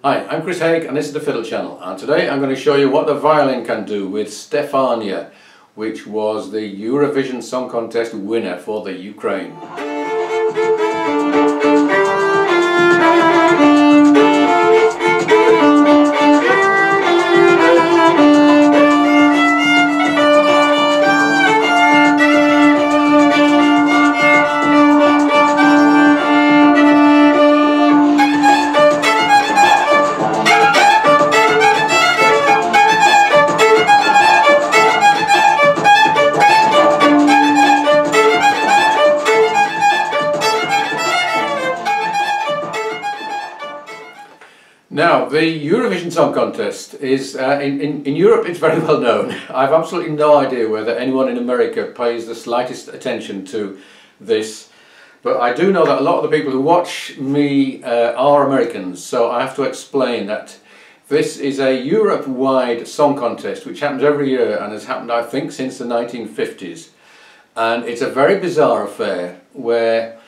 Hi, I'm Chris Haigh and this is the Fiddle channel, and today I'm going to show you what the violin can do with Stefania, which was the Eurovision Song Contest winner for the Ukraine. Now, the Eurovision Song Contest is, in Europe it's very well known. I've absolutely no idea whether anyone in America pays the slightest attention to this, but I do know that a lot of the people who watch me are Americans, so I have to explain that this is a Europe-wide song contest which happens every year and has happened, I think, since the 1950s. And it's a very bizarre affair where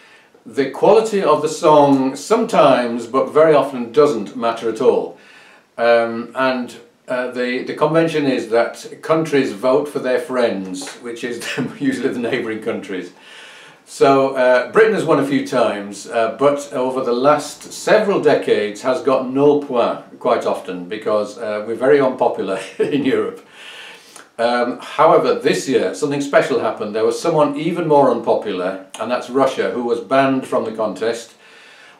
the quality of the song sometimes, but very often, doesn't matter at all. The convention is that countries vote for their friends, which is usually the neighbouring countries. So Britain has won a few times, but over the last several decades has got nul point quite often, because we're very unpopular in Europe. However, this year something special happened. There was someone even more unpopular, and that's Russia, who was banned from the contest.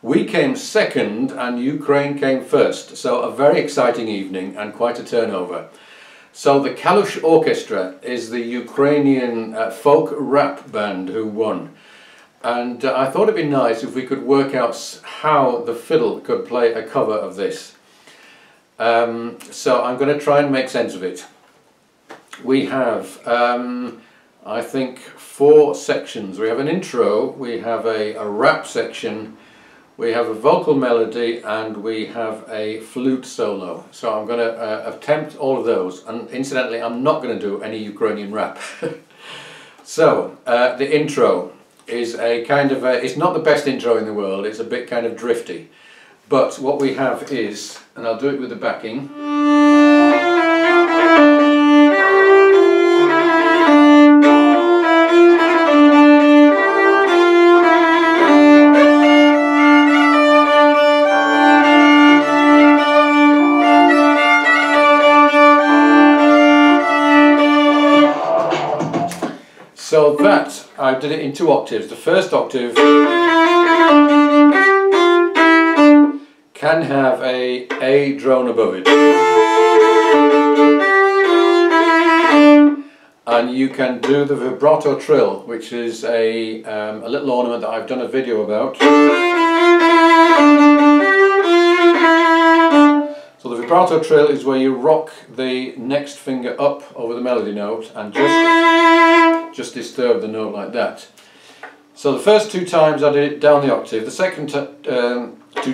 We came second and Ukraine came first, so a very exciting evening and quite a turnover. So the Kalush Orchestra is the Ukrainian folk rap band who won, and I thought it'd be nice if we could work out how the fiddle could play a cover of this. So I'm going to try and make sense of it. We have, I think, 4 sections. We have an intro, we have a rap section, we have a vocal melody, and we have a flute solo. So I'm going to attempt all of those, and incidentally I'm not going to do any Ukrainian rap. So the intro is a kind of it's not the best intro in the world, it's a bit kind of drifty. But what we have is, and I'll do it with the backing. So that, I did it in 2 octaves. The first octave can have a drone above it. And you can do the vibrato trill, which is a little ornament that I've done a video about. So the vibrato trill is where you rock the next finger up over the melody note and just disturb the note like that. So the first 2 times I did it down the octave. The second 2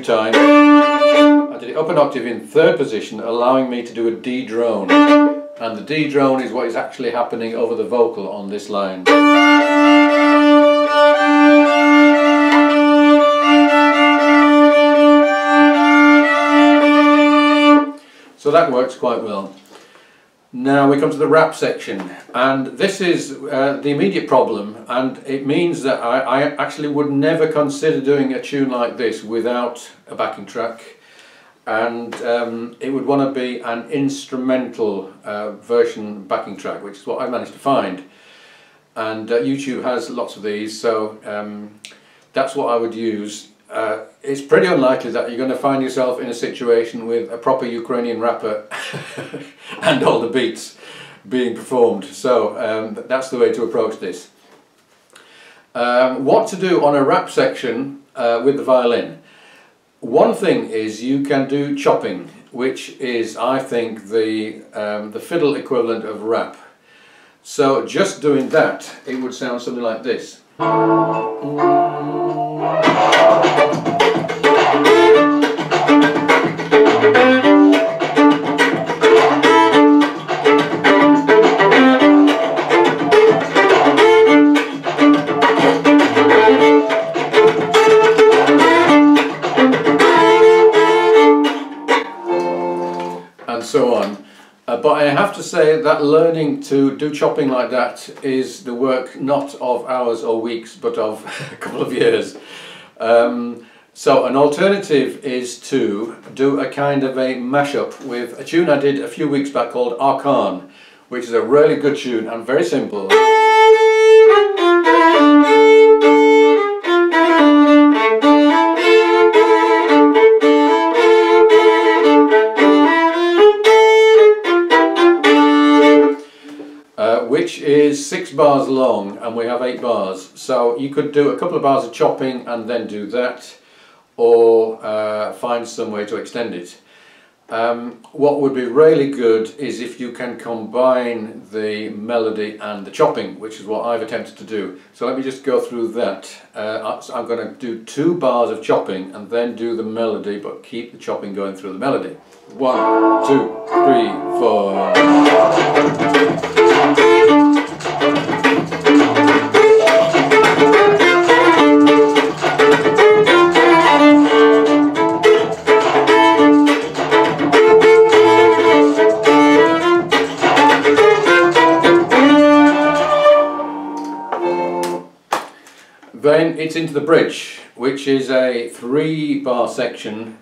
times I did it up an octave in 3rd position, allowing me to do a D drone. And the D drone is what is actually happening over the vocal on this line. So that works quite well. Now we come to the rap section, and this is the immediate problem, and it means that I actually would never consider doing a tune like this without a backing track, and it would want to be an instrumental version backing track, which is what I managed to find, and YouTube has lots of these, so that's what I would use. It's pretty unlikely that you're going to find yourself in a situation with a proper Ukrainian rapper and all the beats being performed, so that's the way to approach this. What to do on a rap section with the violin? One thing is you can do chopping, which is, I think, the fiddle equivalent of rap. So just doing that, it would sound something like this. and so on. But I have to say that learning to do chopping like that is the work not of hours or weeks, but of a couple of years. So an alternative is to do a kind of a mashup with a tune I did a few weeks back called Arkan, which is a really good tune and very simple. Which is 6 bars long, and we have 8 bars. So you could do a couple of bars of chopping and then do that, or find some way to extend it. What would be really good is if you can combine the melody and the chopping, which is what I've attempted to do. So let me just go through that. So I'm going to do 2 bars of chopping and then do the melody, but keep the chopping going through the melody. 1, 2, 3, 4. Then it's into the bridge, which is a 3-bar section.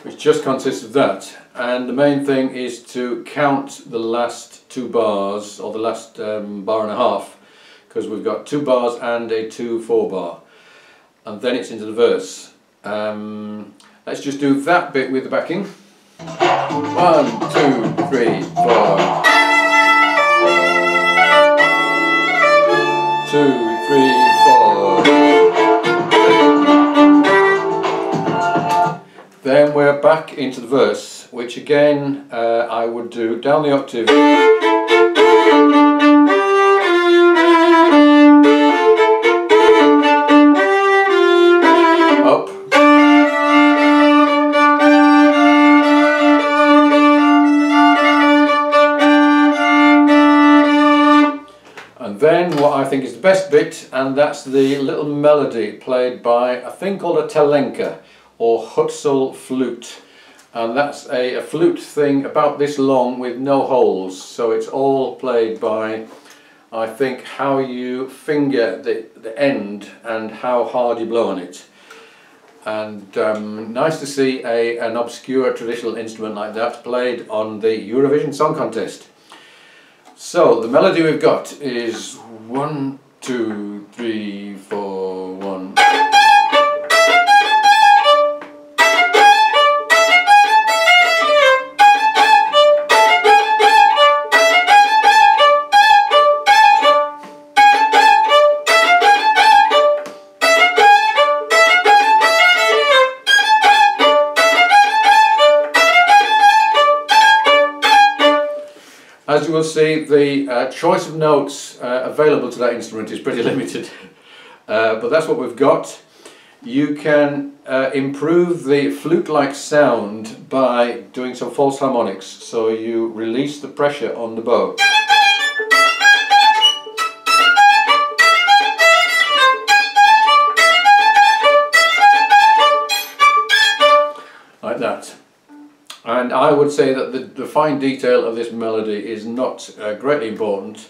Which just consists of that, and the main thing is to count the last 2 bars, or the last bar and a half, because we've got 2 bars and a 2 4-bar, and then it's into the verse. Let's just do that bit with the backing. 1, 2, 3, 4. 2, 3, 4. Then we're back into the verse, which again I would do down the octave. Up. Then what I think is the best bit, and that's the little melody played by a thing called a telenka, or Hutsul Flute, and that's a flute thing about this long with no holes, so it's all played by, I think, how you finger the end and how hard you blow on it. And nice to see an obscure traditional instrument like that played on the Eurovision Song Contest. So the melody we've got is 1, 2, 3, 4, 1. As you will see, the choice of notes available to that instrument is pretty limited, but that's what we've got. You can improve the flute-like sound by doing some false harmonics, so you release the pressure on the bow. Like that. And I would say that the fine detail of this melody is not greatly important,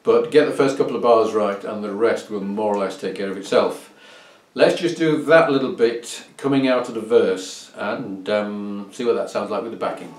but get the first couple of bars right and the rest will more or less take care of itself. Let's just do that little bit coming out of the verse and see what that sounds like with the backing.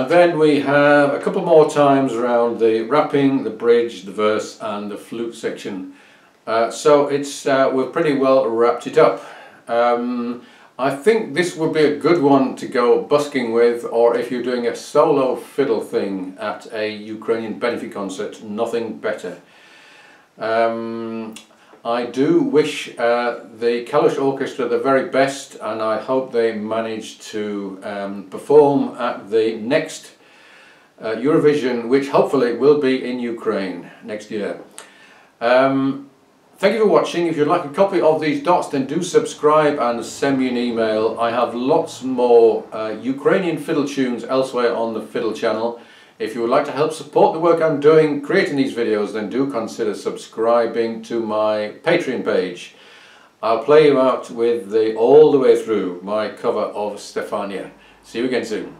Then we have a couple more times around the wrapping, the bridge, the verse and the flute section, So it's we've pretty well wrapped it up. I think this would be a good one to go busking with, or if you're doing a solo fiddle thing at a Ukrainian benefit concert, nothing better. I do wish the Kalush Orchestra the very best, and I hope they manage to perform at the next Eurovision, which hopefully will be in Ukraine next year. Thank you for watching. If you'd like a copy of these dots, then do subscribe and send me an email. I have lots more Ukrainian fiddle tunes elsewhere on the Fiddle channel. If you would like to help support the work I'm doing creating these videos, then do consider subscribing to my Patreon page. I'll play you out with the all the way through my cover of Stefania. See you again soon.